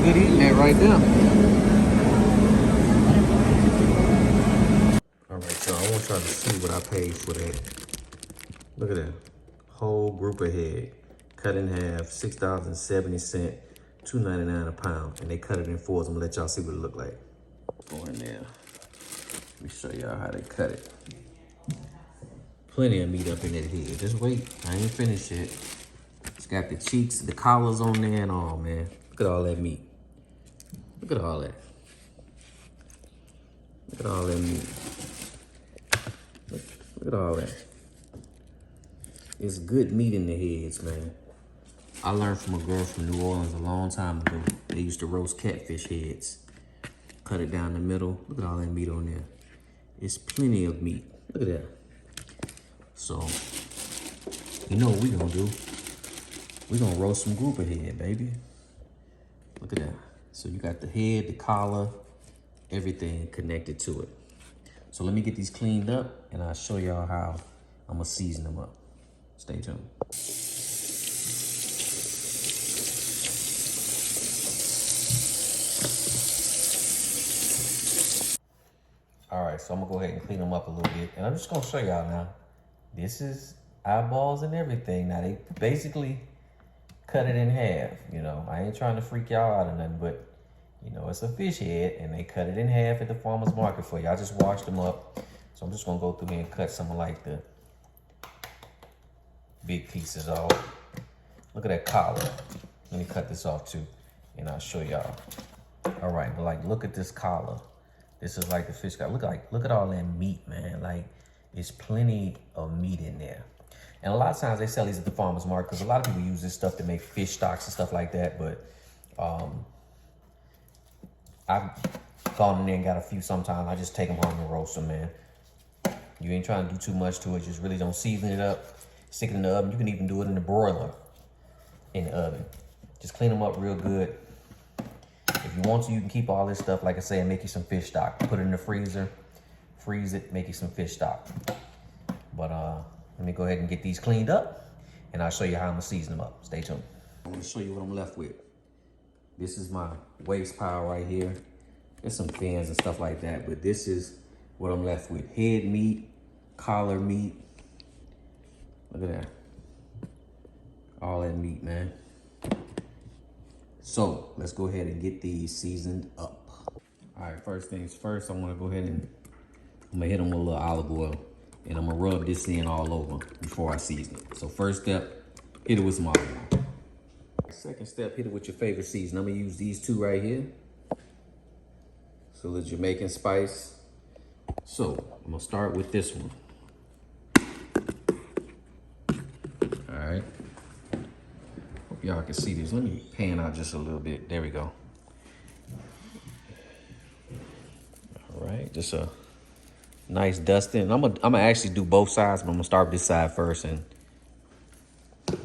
good eating at right there. All right, y'all. I want y'all to see what I paid for that. Look at that. Whole group of head. Cut in half, $6.70, $2.99 a pound. And they cut it in fours. I'm gonna let y'all see what it look like. Go in there. Let me show y'all how they cut it. Plenty of meat up in that head. Just wait. I ain't finished yet. It's got the cheeks, the collars on there and all, man. Look at all that meat. Look at all that. Look at all that meat. Look at all that. It's good meat in the heads, man. I learned from a girl from New Orleans a long time ago. They used to roast catfish heads. Cut it down the middle. Look at all that meat on there. It's plenty of meat. Look at that. So, you know what we gonna do? We gonna roast some grouper head, baby. Look at that. So you got the head, the collar, everything connected to it. So let me get these cleaned up and I'll show y'all how I'm gonna season them up. Stay tuned. All right, so I'm gonna go ahead and clean them up a little bit. And I'm just gonna show y'all now. This is eyeballs and everything. Now they basically cut it in half, you know. I ain't trying to freak y'all out or nothing, but you know, it's a fish head and they cut it in half at the farmer's market for you. I just washed them up. So I'm just gonna go through here and cut some of like the big pieces off. Look at that collar. Let me cut this off too and I'll show y'all. All right, but like, look at this collar. This is like the fish collar. Look at all that meat, man. Like, there's plenty of meat in there. And a lot of times they sell these at the farmer's market because a lot of people use this stuff to make fish stocks and stuff like that. But I've gone in there and got a few sometimes. I just take them home and roast them, man. You ain't trying to do too much to it. Just really don't season it up. Stick it in the oven. You can even do it in the broiler in the oven. Just clean them up real good. If you want to, you can keep all this stuff, like I say, and make you some fish stock. Put it in the freezer, freeze it, make you some fish stock. But let me go ahead and get these cleaned up, and I'll show you how I'm gonna season them up. Stay tuned. I'm gonna show you what I'm left with. This is my waste pile right here. There's some fins and stuff like that, but this is what I'm left with. Head meat, collar meat. Look at that. All that meat, man. So let's go ahead and get these seasoned up. All right, first things first, I'm gonna go ahead and I'm gonna hit them with a little olive oil and I'm gonna rub this in all over before I season it. So first step, hit it with some olive oil. Second step, hit it with your favorite season. I'm gonna use these two right here. So the Jamaican spice. So I'm gonna start with this one. All right. Hope y'all can see this. Let me pan out just a little bit. There we go. All right, just a nice dusting. I'm gonna actually do both sides, but I'm gonna start with this side first, and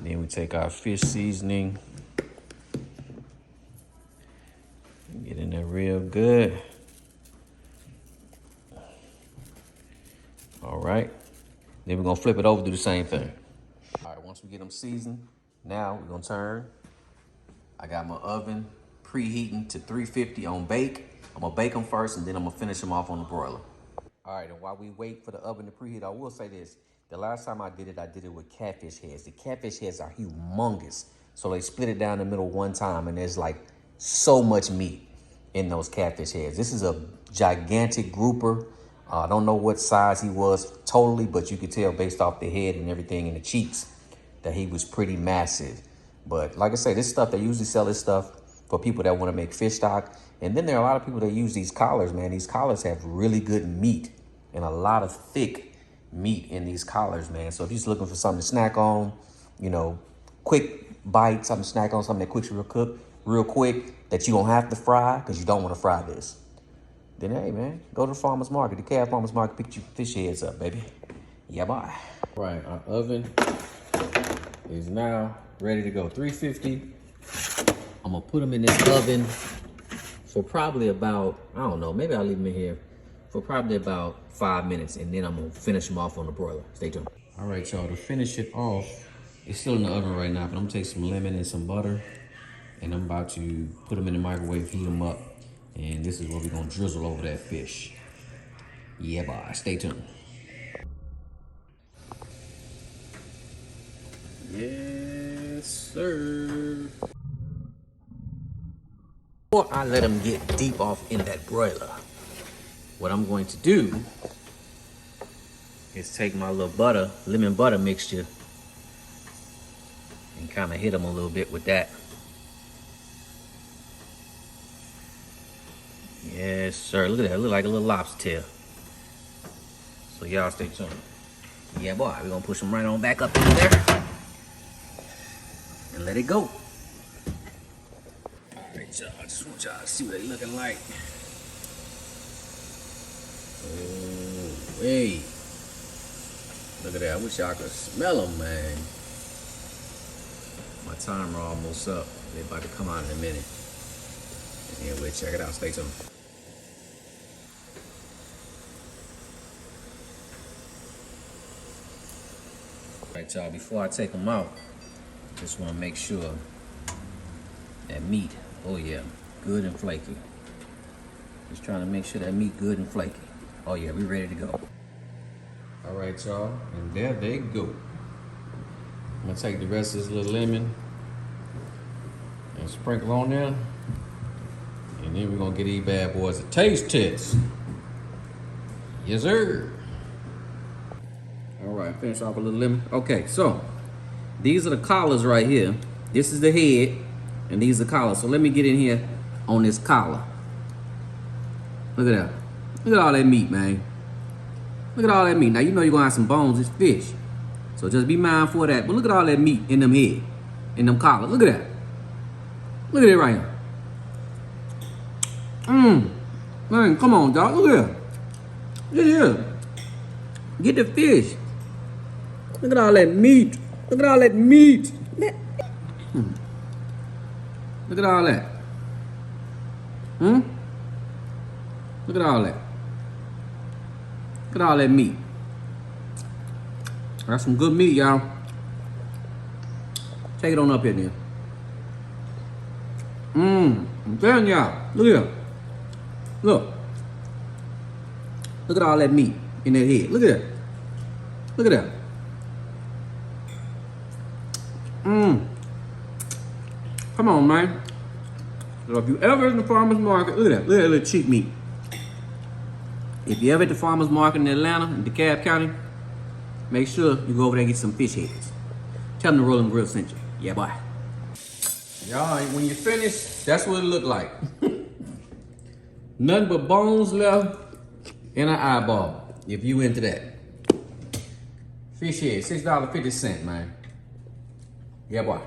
then we take our fish seasoning. Get in there real good. All right. Then we're gonna flip it over, do the same thing. All right, once we get them seasoned, now we're gonna turn. I got my oven preheating to 350 on bake. I'm gonna bake them first and then I'm gonna finish them off on the broiler. All right, and while we wait for the oven to preheat, I will say this. The last time I did it with catfish heads. The catfish heads are humongous. So they split it down the middle one time and there's like so much meat in those catfish heads. This is a gigantic grouper. I don't know what size he was totally, but you could tell based off the head and everything and the cheeks that he was pretty massive. But like I say, this stuff, they usually sell this stuff for people that want to make fish stock. And then there are a lot of people that use these collars, man. These collars have really good meat and a lot of thick meat in these collars, man. So if you're just looking for something to snack on, you know, quick bite, something to snack on, something that quick real quick, that you don't have to fry because you don't want to fry this, then hey, man, go to the farmer's market, the Cab Farmer's Market, pick your fish heads up, baby. Yeah, bye. Right, our oven is now ready to go. 350. I'm gonna put them in this oven for probably about, I don't know, maybe I'll leave them in here for probably about 5 minutes, and then I'm gonna finish them off on the broiler. Stay tuned. All right, y'all, to finish it off, it's still in the oven right now, but I'm gonna take some lemon and some butter, and I'm about to put them in the microwave, heat them up, and this is what we're gonna drizzle over that fish. Yeah, boy, stay tuned. Yes, sir. Before I let them get deep off in that broiler, what I'm going to do is take my little butter, lemon butter mixture, and kind of hit them a little bit with that. Yes, sir. Look at that. It look like a little lobster tail. So y'all stay tuned. Yeah, boy. We're going to push them right on back up in there and let it go. All right, y'all. I just want y'all to see what they looking like. Oh, hey. Look at that. I wish y'all could smell them, man. My timer almost up. They're about to come out in a minute. Yeah, we'll check it out. Stay tuned. All right, y'all. Before I take them out, just want to make sure that meat, oh yeah, good and flaky. Just trying to make sure that meat good and flaky. Oh yeah, we ready to go. All right, y'all, and there they go. I'm gonna take the rest of this little lemon and sprinkle on there. And then we're gonna get these bad boys a taste test. Yes, sir. All right, finish off a little lemon. Okay, so these are the collars right here. This is the head, and these are collars. So let me get in here on this collar. Look at that. Look at all that meat, man. Look at all that meat. Now, you know you're gonna have some bones, it's fish. So just be mindful of that. But look at all that meat in them head, in them collars. Look at that. Look at it right here. Man, come on, dog. Look at that. Look at here. Get the fish. Look at all that meat. Look at all that meat. Look at all that. Look at all that. Look at all that meat. That's some good meat, y'all. Take it on up here, then. I'm telling y'all. Look here. Look. Look at all that meat in that head. Look at that. Look at that. Come on, man. So if you ever in the farmer's market, look at that. Look at that little cheap meat. If you ever at the farmer's market in Atlanta, in DeKalb County, make sure you go over there and get some fish heads. Tell them the Rolling Grill sent you. Yeah, bye. Y'all, when you finish, that's what it look like. Nothing but bones left and an eyeball, if you into that. Fish head, $6.50, man. Yeah, boy.